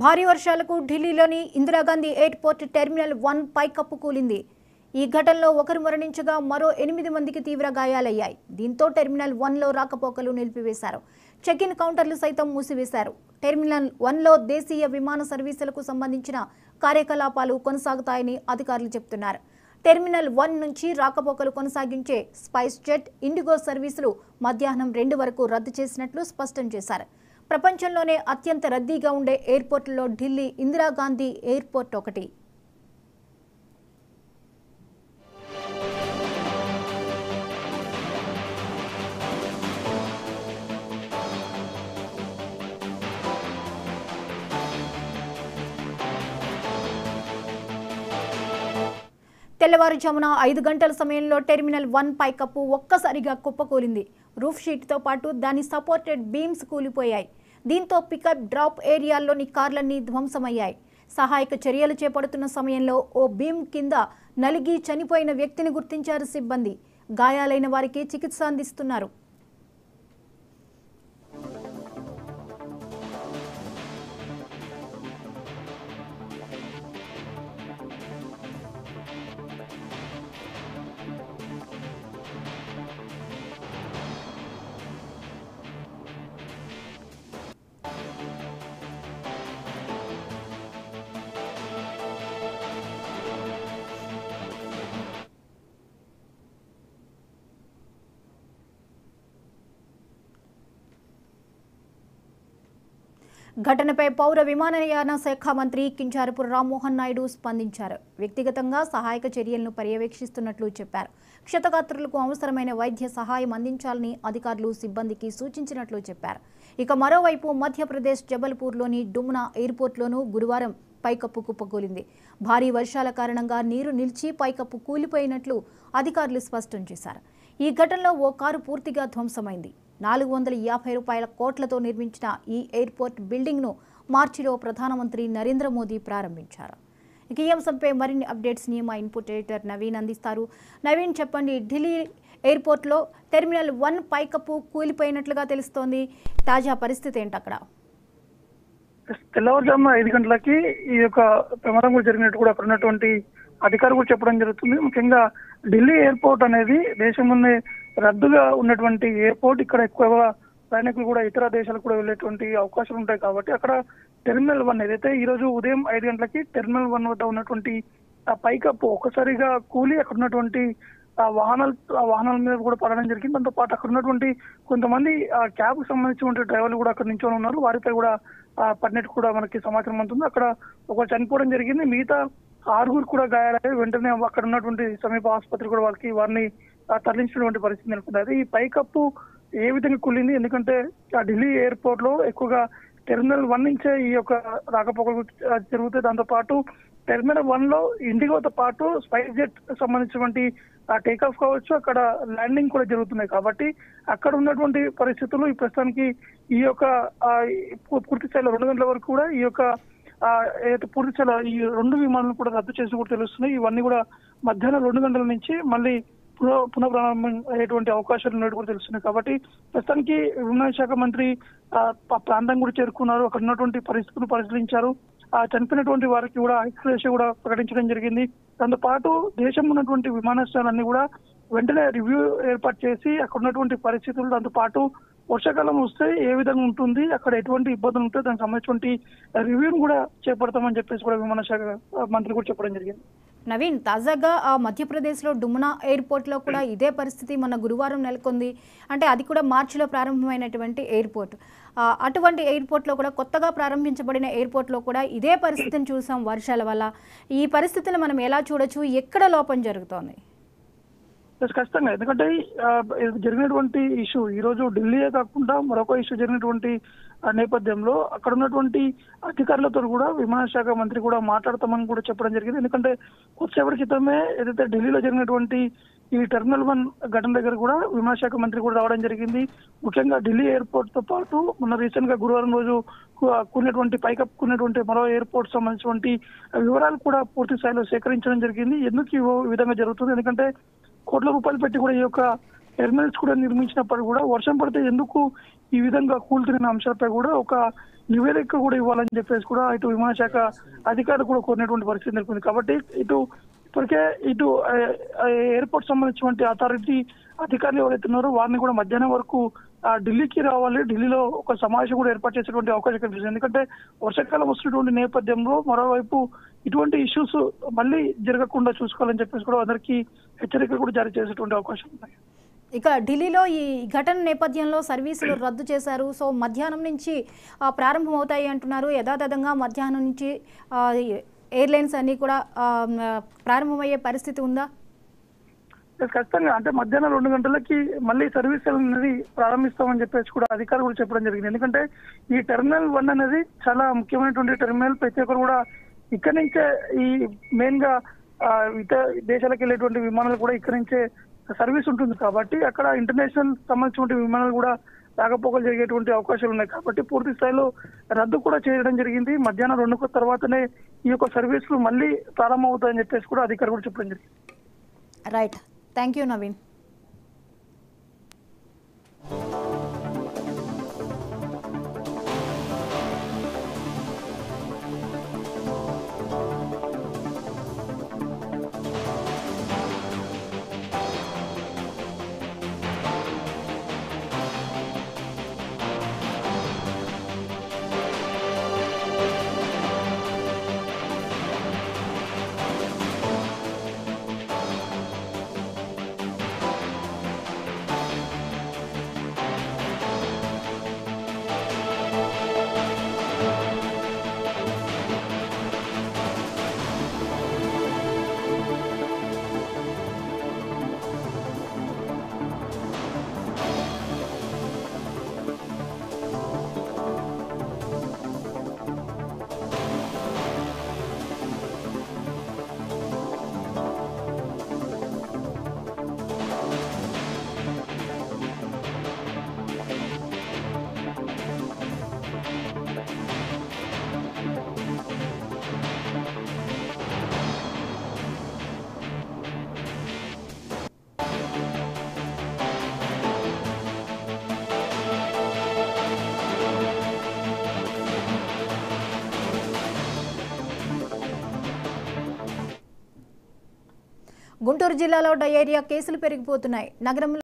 భారీ వర్షాలకు ఢిల్లీలోని ఇందిరాగాంధీ ఎయిర్పోర్ట్ టెర్మినల్ 1 పైకప్పు కూలింది. ఈ ఘటనలో ఒకరు మరణించగా మరో 8 మందికి తీవ్ర గాయాలయ్యాయి. దీంతో టెర్మినల్ 1లో రాకపోకలు నిలిపివేశారు. చెక్ ఇన్ కౌంటర్లు సైతం మూసివేశారు. టెర్మినల్ 1లో దేశీయ విమాన సర్వీసులకు సంబంధించిన కార్యకలాపాలు కొనసాగుతాయని అధికారులు చెబుతున్నారు. టెర్మినల్ 1 నుంచి రాకపోకలు కొనసాగించే స్పైస్ జెట్, ఇండిగో సర్వీసులు మధ్యాహ్నం 2 వరకు రద్దు చేసినట్లు స్పష్టం చేశారు. ప్రపంచంలోనే అత్యంత రద్దీగా ఉండే ఎయిర్పోర్టుల్లో ఢిల్లీ ఇందిరాగాంధీ ఎయిర్పోర్ట్ ఒకటి. తెల్లవారుజామున 5 గంటల సమయంలో టెర్మినల్ 1 పైకప్పు ఒక్కసారిగా కుప్పకూలింది. రూఫ్ షీట్తో పాటు దాని సపోర్టెడ్ బీమ్స్ కూలిపోయాయి. దీంతో పికప్ డ్రాప్ ఏరియాల్లోని కార్లన్నీ ధ్వంసమయ్యాయి. సహాయక చర్యలు చేపడుతున్న సమయంలో ఓ బీమ్ కింద నలిగి చనిపోయిన వ్యక్తిని గుర్తించారు సిబ్బంది. గాయాలైన వారికి చికిత్స అందిస్తున్నారు. ఘటనపై పౌర విమానయాన శాఖ మంత్రి కింజరాపు రామ్మోహన్ నాయుడు స్పందించారు. వ్యక్తిగతంగా సహాయక చర్యలను పర్యవేక్షిస్తున్నట్లు చెప్పారు. క్షతగాత్రులకు అవసరమైన వైద్య సహాయం అందించాలని అధికారులు సిబ్బందికి సూచించినట్లు చెప్పారు. ఇక మరోవైపు మధ్యప్రదేశ్ జబల్పూర్లోని డుమ్నా ఎయిర్పోర్ట్లోనూ గురువారం పైకప్పు కుప్పకూలింది. భారీ వర్షాల కారణంగా నీరు నిలిచి పైకప్పు కూలిపోయినట్లు అధికారులు స్పష్టం చేశారు. ఈ ఘటనలో ఓ కారు పూర్తిగా ధ్వంసమైంది. 450 కోట్లతో నిర్మించిన ఈ ఎయిర్పోర్ట్ బిల్డింగ్ను మార్చిలో ప్రధానమంత్రి నరేంద్ర మోదీ ప్రారంభించారు. ఇక ఈ అంశంపై మరిన్ని అప్డేట్స్ని మా ఇన్పుట్ ఎడిటర్ నవీన్ అందిస్తారు. నవీన్, చెప్పండి, ఢిల్లీ ఎయిర్పోర్ట్లో టెర్మినల్ 1 పైకప్పు కూలిపోయినట్లుగా తెలుస్తోంది. తాజా పరిస్థితి ఏంటి అక్కడ? తెల్లవారుజామున 5 గంటలకి ఈ యొక్క ప్రమాదం కూడా జరిగినట్టు కూడా అక్కడ ఉన్నటువంటి అధికారులు కూడా చెప్పడం జరుగుతుంది. ముఖ్యంగా ఢిల్లీ ఎయిర్పోర్ట్ అనేది దేశంలోనే రద్దుగా ఉన్నటువంటి ఎయిర్పోర్ట్. ఇక్కడ ఎక్కువగా ప్రయాణికులు కూడా ఇతర దేశాలకు కూడా వెళ్ళేటువంటి అవకాశాలు ఉంటాయి కాబట్టి అక్కడ టెర్మినల్ 1 ఏదైతే ఈ రోజు ఉదయం 5 గంటలకి టెర్మినల్ 1 వద్ద ఉన్నటువంటి ఆ పైకప్పు ఒక్కసారిగా కూలి అక్కడ ఉన్నటువంటి వాహనాల మీద కూడా పడడం జరిగింది. దాంతో పాటు అక్కడ ఉన్నటువంటి కొంతమంది క్యాబ్ కు సంబంధించిన డ్రైవర్లు కూడా అక్కడ నించొని ఉన్నారు. వారిపై కూడా పడినట్టు కూడా మనకి సమాచారం అందుతుంది. అక్కడ ఒకరు చనిపోవడం జరిగింది. మిగతా 6 కూడా గాయాలయ్యాయి. వెంటనే అక్కడ ఉన్నటువంటి సమీప ఆసుపత్రి కూడా వారిని తరలించినటువంటి పరిస్థితి నెలకొంది. అయితే ఈ పైకప్పు ఏ విధంగా కూలింది, ఎందుకంటే ఆ ఢిల్లీ ఎయిర్పోర్ట్ లో ఎక్కువగా టెర్మినల్ 1 నుంచే ఈ యొక్క రాకపోకలు జరుగుతాయి. దాంతో పాటు టెర్మినల్ 1 లో ఇండిగోతో పాటు స్పైస్ జెట్ సంబంధించినటువంటి టేక్ ఆఫ్ కావచ్చు, అక్కడ ల్యాండింగ్ కూడా జరుగుతున్నాయి. కాబట్టి అక్కడ ఉన్నటువంటి పరిస్థితులు ఈ ప్రస్తుతానికి ఈ యొక్క పూర్తి స్థాయిలో 2 గంటల వరకు కూడా ఈ యొక్క పూర్తి స్థాయిలో ఈ 2 విమానాలను కూడా రద్దు చేసి కూడా తెలుస్తున్నాయి. ఇవన్నీ కూడా మధ్యాహ్నం 2 గంటల నుంచి మళ్ళీ పునఃప్రారంభం అయ్యేటువంటి అవకాశాలు ఉన్నట్టు కూడా తెలుస్తున్నాయి. కాబట్టి ప్రస్తుతానికి విమానయాన శాఖ మంత్రి ప్రాంతం కూడా చేరుకున్నారు. అక్కడ ఉన్నటువంటి పరిస్థితులను పరిశీలించారు. చనిపోయినటువంటి వారికి కూడా ఐక్యరేష కూడా ప్రకటించడం జరిగింది. దాంతో పాటు దేశంలో ఉన్నటువంటి విమానాశ్రయాలన్నీ కూడా వెంటనే రివ్యూ ఏర్పాటు చేసి అక్కడ ఉన్నటువంటి పరిస్థితులు, దాంతో పాటు వర్షాకాలం వస్తే ఏ విధంగా ఉంటుంది, అక్కడ ఎటువంటి ఇబ్బందులు ఉంటాయి, దానికి సంబంధించినటువంటి రివ్యూను కూడా చేపడతామని చెప్పేసి కూడా విమానశాఖ మంత్రి కూడా చెప్పడం జరిగింది. నవీన్, తాజాగా మధ్యప్రదేశ్లో డుమ్నా ఎయిర్పోర్ట్లో కూడా ఇదే పరిస్థితి మొన్న గురువారం నెలకొంది. అంటే అది కూడా మార్చిలో ప్రారంభమైనటువంటి ఎయిర్పోర్ట్. అటువంటి ఎయిర్పోర్ట్లో కూడా కొత్తగా ప్రారంభించబడిన ఎయిర్పోర్ట్లో కూడా ఇదే పరిస్థితిని చూసాం వర్షాల వల్ల. ఈ పరిస్థితులు మనం ఎలా చూడొచ్చు? ఎక్కడ లోపం జరుగుతోంది? ఖచ్చితంగా, ఎందుకంటే జరిగినటువంటి ఇష్యూ ఈ రోజు ఢిల్లీయే కాకుండా మరొక ఇష్యూ జరిగినటువంటి నేపథ్యంలో అక్కడ ఉన్నటువంటి అధికారులతో కూడా విమానశాఖ మంత్రి కూడా మాట్లాడతామని కూడా చెప్పడం జరిగింది. ఎందుకంటే కొద్దిసేపటి క్రితమే ఏదైతే ఢిల్లీలో జరిగినటువంటి ఈ టెర్మినల్ 1 ఘటన దగ్గర కూడా విమానశాఖ మంత్రి కూడా రావడం జరిగింది. ముఖ్యంగా ఢిల్లీ ఎయిర్పోర్ట్ తో పాటు మొన్న రీసెంట్ గా గురువారం రోజు పైకప్పు కూలినటువంటి మరో ఎయిర్పోర్ట్ సంబంధించినటువంటి వివరాలు కూడా పూర్తి స్థాయిలో సేకరించడం జరిగింది. ఎందుకు ఈ విధంగా జరుగుతుంది, ఎందుకంటే కోట్ల రూపాయలు పెట్టి కూడా ఈ యొక్క టెర్మినల్స్ కూడా నిర్మించినప్పుడు కూడా వర్షం పడితే ఎందుకు ఈ విధంగా కూలుతున్న అంశాలపై కూడా ఒక నివేదిక కూడా ఇవ్వాలని చెప్పేసి కూడా ఇటు విమానశాఖ అధికారులు కూడా కోరినటువంటి పరిస్థితి నెలకొంది. కాబట్టి ఇప్పటికే ఎయిర్పోర్ట్ సంబంధించినటువంటి అథారిటీ అధికారులు ఎవరైతే ఉన్నారో వారిని కూడా మధ్యాహ్నం వరకు ఢిల్లీకి రావాలి, ఢిల్లీలో ఒక సమావేశం కూడా ఏర్పాటు చేసేటువంటి అవకాశం కనిపిస్తుంది. ఎందుకంటే వర్షాకాలం వస్తున్నటువంటి నేపథ్యంలో మరోవైపు ఇటువంటి ఇష్యూస్ మళ్ళీ జరగకుండా చూసుకోవాలని చెప్పేసి కూడా అందరికీ హెచ్చరికలు కూడా జారీ చేసేటువంటి అవకాశం ఉన్నాయి. ఇక ఢిల్లీలో ఈ ఘటన నేపథ్యంలో సర్వీసులు రద్దు చేశారు. సో మధ్యాహ్నం నుంచి ప్రారంభమవుతాయి అంటున్నారు. యథాతథంగా మధ్యాహ్నం నుంచి ఎయిర్లైన్స్ అన్నీ కూడా ప్రారంభమయ్యే పరిస్థితి ఉందా? ఖచ్చితంగా, అంటే మధ్యాహ్నం 2 గంటలకి మళ్ళీ సర్వీస్ అనేది ప్రారంభిస్తామని చెప్పేసి కూడా అధికారులు కూడా చెప్పడం జరిగింది. ఎందుకంటే ఈ టెర్మినల్ 1 అనేది చాలా ముఖ్యమైనటువంటి టెర్మినల్. ప్రతి ఒక్కరు కూడా ఇక్కడి నుంచే ఈ మెయిన్ గా ఇతర దేశాలకు వెళ్ళేటువంటి విమానాలు కూడా ఇక్కడి నుంచే సర్వీస్ ఉంటుంది. కాబట్టి అక్కడ ఇంటర్నేషనల్ సంబంధించిన విమానాలు కూడా రాకపోకలు జరిగేటువంటి అవకాశాలు ఉన్నాయి. కాబట్టి పూర్తి స్థాయిలో రద్దు కూడా చేయడం జరిగింది. మధ్యాహ్నం 2 తర్వాతనే ఈ యొక్క సర్వీసులు మళ్ళీ ప్రారంభమవుతాయని చెప్పేసి కూడా అధికారులు కూడా చెప్పడం జరిగింది. Right, thank you Naveen. Guntur జిల్లాలో డయేరియా కేసులు పెరిగిపోతున్నాయి. నగరంలో